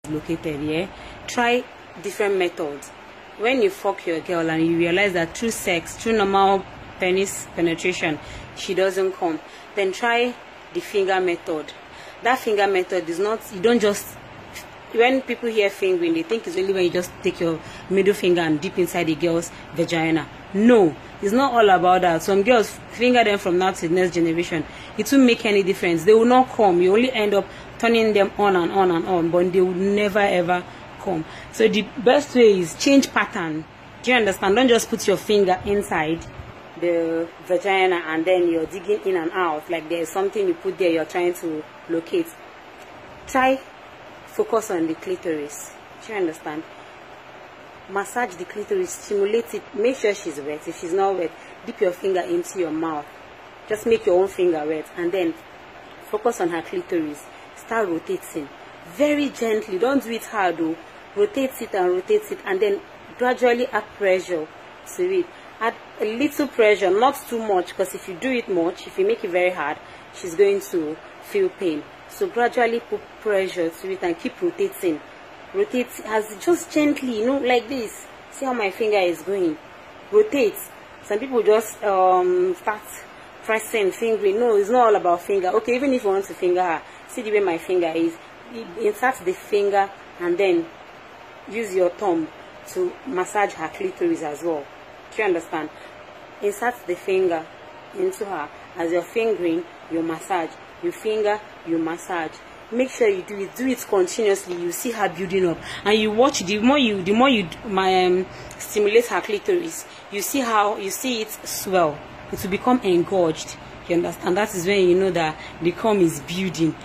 located. Yeah, try different methods. When you fuck your girl and you realize that through sex, through normal penis penetration, she doesn't come, then try the finger method. That finger method is not, you don't just, when people hear fingering, they think it's only when you just take your middle finger and dip inside the girl's vagina. No, it's not all about that. Some girls finger them from now to the next generation. It won't make any difference. They will not come. You only end up turning them on and on and on, but they will never ever come. So the best way is change pattern. Do you understand? Don't just put your finger inside the vagina and then you're digging in and out like there's something you put there you're trying to locate. Try focus on the clitoris. Do you understand? Massage the clitoris, stimulate it, make sure she's wet. If she's not wet, dip your finger into your mouth. Just make your own finger wet and then focus on her clitoris. Start rotating very gently. Don't do it hard though. Rotate it and then gradually add pressure to it. Add a little pressure, not too much, because if you do it much, if you make it very hard, she's going to feel pain. So gradually put pressure to it and keep rotating. Rotate as just gently, like this. See how my finger is going. Rotate. Some people just start pressing, fingering. No, it's not all about finger. Okay, even if you want to finger her, see the way my finger is. Insert the finger and then use your thumb to massage her clitoris as well. Do you understand? Insert the finger into her. As you're fingering, you massage. You finger, you massage. Make sure you do it continuously. You see her building up, and you watch. The more you stimulate her clitoris, you see it swell. It will become engorged. You understand? That is when you know that the cum is building,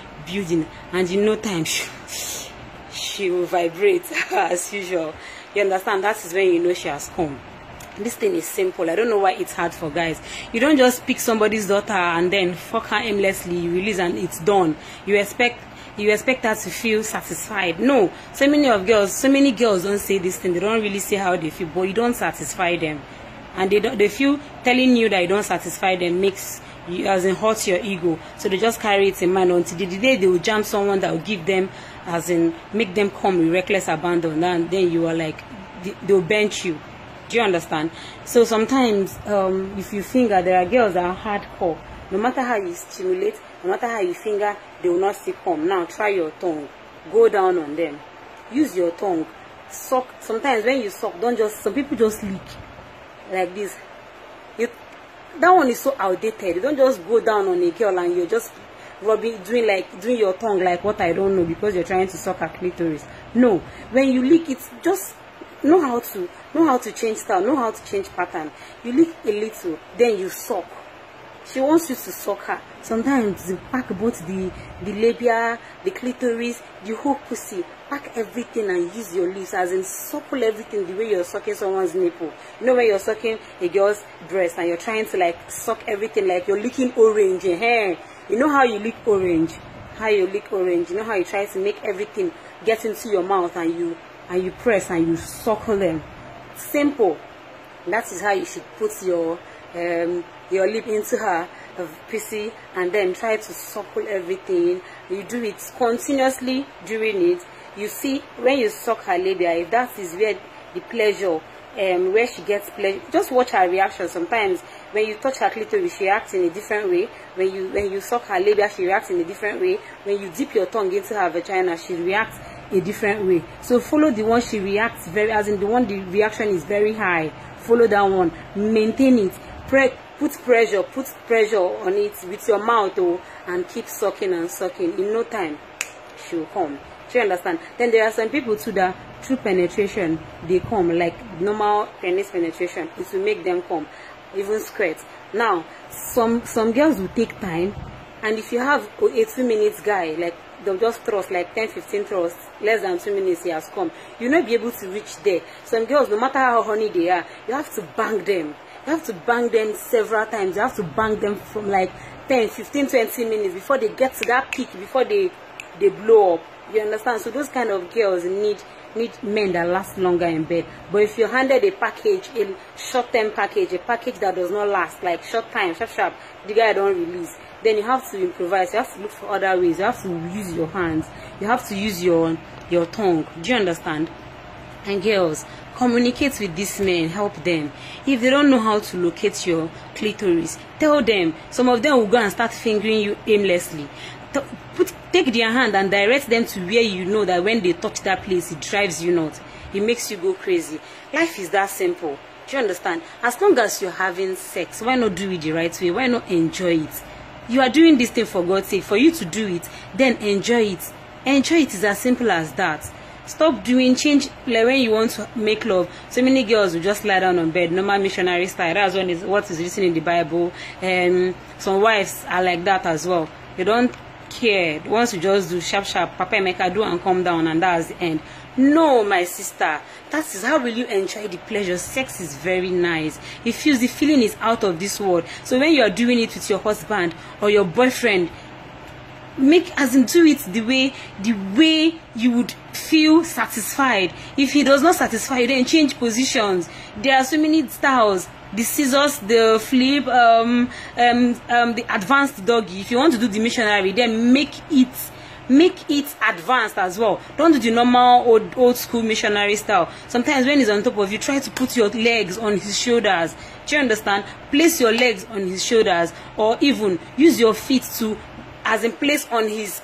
and in no time she will vibrate as usual. You understand? That is when you know she has come. This thing is simple. I don't know why it's hard for guys. You don't just pick somebody's daughter and then fuck her aimlessly, you release and it's done. You expect her to feel satisfied. No. So many girls don't say this thing. They don't really say how they feel, but you don't satisfy them. And they feel telling you that you don't satisfy them makes you, as in, hurt your ego. So they just carry it in mind until the day they will jam someone that will give them, as in, make them come with reckless abandon. And then you are like, they'll bench you. Do you understand? So sometimes if you finger, there are girls that are hardcore. No matter how you stimulate, no matter how you finger, they will not see come. Now try your tongue. Go down on them. Use your tongue. Suck. Sometimes when you suck, some people just lick like this. That one is so outdated. You don't just go down on a girl and you're just doing your tongue like what I don't know because you're trying to suck her clitoris. No. When you lick it, just know how to change style, know how to change pattern. You lick a little, then you suck. She wants you to suck her. Sometimes you pack both the labia, the clitoris, the whole pussy. Pack everything and use your lips, as in suckle everything the way you're sucking someone's nipple. You know when you're sucking a girl's breast and you're trying to like suck everything like you're licking orange. You know how you lick orange? You know how you try to make everything get into your mouth and you press and you suckle them. Simple. That is how you should put your lip into her pussy and then try to suckle everything. You do it continuously during it. You see when you suck her labia, if that is where the pleasure, where she gets pleasure, just watch her reaction. Sometimes when you touch her clitoris, she reacts in a different way. When you suck her labia, she reacts in a different way. When you dip your tongue into her vagina, she reacts a different way. So follow the one she reacts the reaction is very high. Follow that one. Maintain it. Put pressure on it with your mouth and keep sucking and sucking. In no time, she will come. Do you understand? Then there are some people too that through penetration they come, like normal penis penetration. It will make them come, even squirt. Now, some girls will take time, and if you have a 2 minutes guy, like they'll just thrust like 10-15 thrusts, less than 2 minutes he has come. You'll not be able to reach there. Some girls, no matter how horny they are, you have to bang them. You have to bang them several times. You have to bang them from like 10, 15, 20 minutes before they get to that peak, before they blow up. You understand? So those kind of girls need men that last longer in bed. But if you're handed a package, a short-term package, a package that does not last, like short time, sharp, the guy don't release, then you have to improvise. You have to look for other ways. You have to use your hands. You have to use your your tongue. Do you understand? And girls, communicate with these men, help them. If they don't know how to locate your clitoris, tell them. Some of them will go and start fingering you aimlessly. Take their hand and direct them to where you know that when they touch that place, it drives you nuts. It makes you go crazy. Life is that simple. Do you understand? As long as you're having sex, why not do it the right way? Why not enjoy it? You are doing this thing for God's sake. For you to do it, then enjoy it. Enjoy it is as simple as that. Stop doing change like when you want to make love. So many girls will just lie down on bed, normal missionary style. That's what is written in the Bible. And some wives are like that as well. They don't care. Once you just do sharp, Papa Emeka do and come down, and that's the end. No, my sister, that is how will you enjoy the pleasure. Sex is very nice. It feels, the feeling is out of this world. So when you are doing it with your husband or your boyfriend, do it the way you would feel satisfied. If he does not satisfy you, then change positions. There are so many styles. The scissors, the flip, the advanced doggy. If you want to do the missionary, then make it advanced as well. Don't do the normal old school missionary style. Sometimes when he's on top of you, try to put your legs on his shoulders. Do you understand? Place your legs on his shoulders, or even use your feet to, as in place on his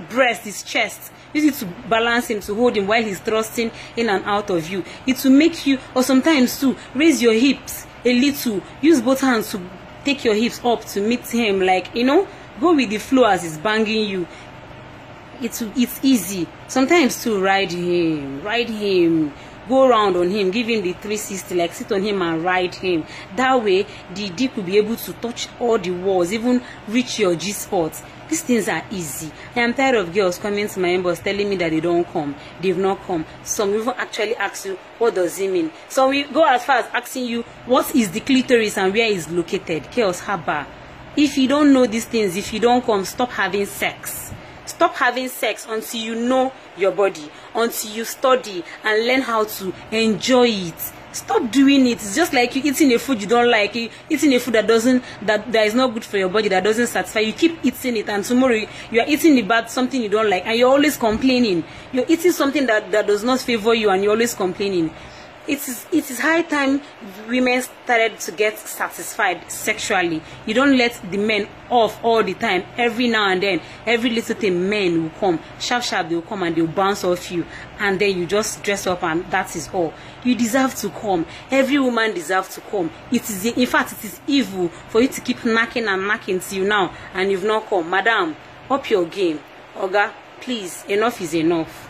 breast, his chest. Use it to balance him, to hold him while he's thrusting in and out of you. It will make you, or sometimes too, raise your hips a little. Use both hands to take your hips up to meet him, like, you know, go with the flow as he's banging you. It's easy. Sometimes to ride him, go around on him, give him the 360, like sit on him and ride him. That way the dick will be able to touch all the walls, even reach your G-spot. These things are easy. I am tired of girls coming to my inbox telling me that they don't come. They've not come. Some even actually ask you, what does it mean? So we go as far as asking you, what is the clitoris and where is located? Chaos haba. If you don't know these things, if you don't come, stop having sex. Stop having sex until you know your body, until you study and learn how to enjoy it. Stop doing it. It's just like you eating a food you don't like, eating a food that is not good for your body, that doesn't satisfy. You keep eating it, and tomorrow you are eating about something you don't like, and you're always complaining. You're eating something that does not favor you, and you're always complaining. It is high time women started to get satisfied sexually. You don't let the men off all the time. Every now and then, every little thing, men will come. Sharp, they will come and they will bounce off you. And then you just dress up and that is all. You deserve to come. Every woman deserves to come. In fact, it is evil for you to keep knocking and knocking till now and you've not come. Madam, up your game. Oga, please, enough is enough.